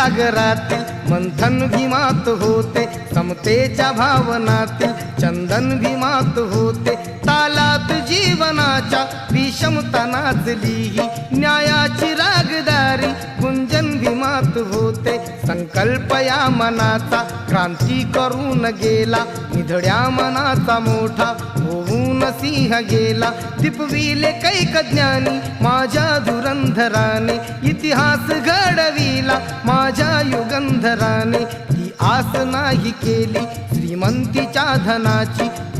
सागरातील मंथन भीमात होते, समतेच्या भावनातील चंदन भीमात होते, तालात जीवनाच्या विषमता नाचली ही न्यायाची रागदारी गुंजन भीमात होते। संकल्प या मनाचा क्रांती करून गेला, निधड्या मनाचा मोठा होऊन सिंह गेला। दिपविले कैक ज्ञानी माझ्या धुरंधराने, इतिहास घडविला माझ्या युगंधराने। ती आस नाही केली श्रीमंतीच्या धनाची,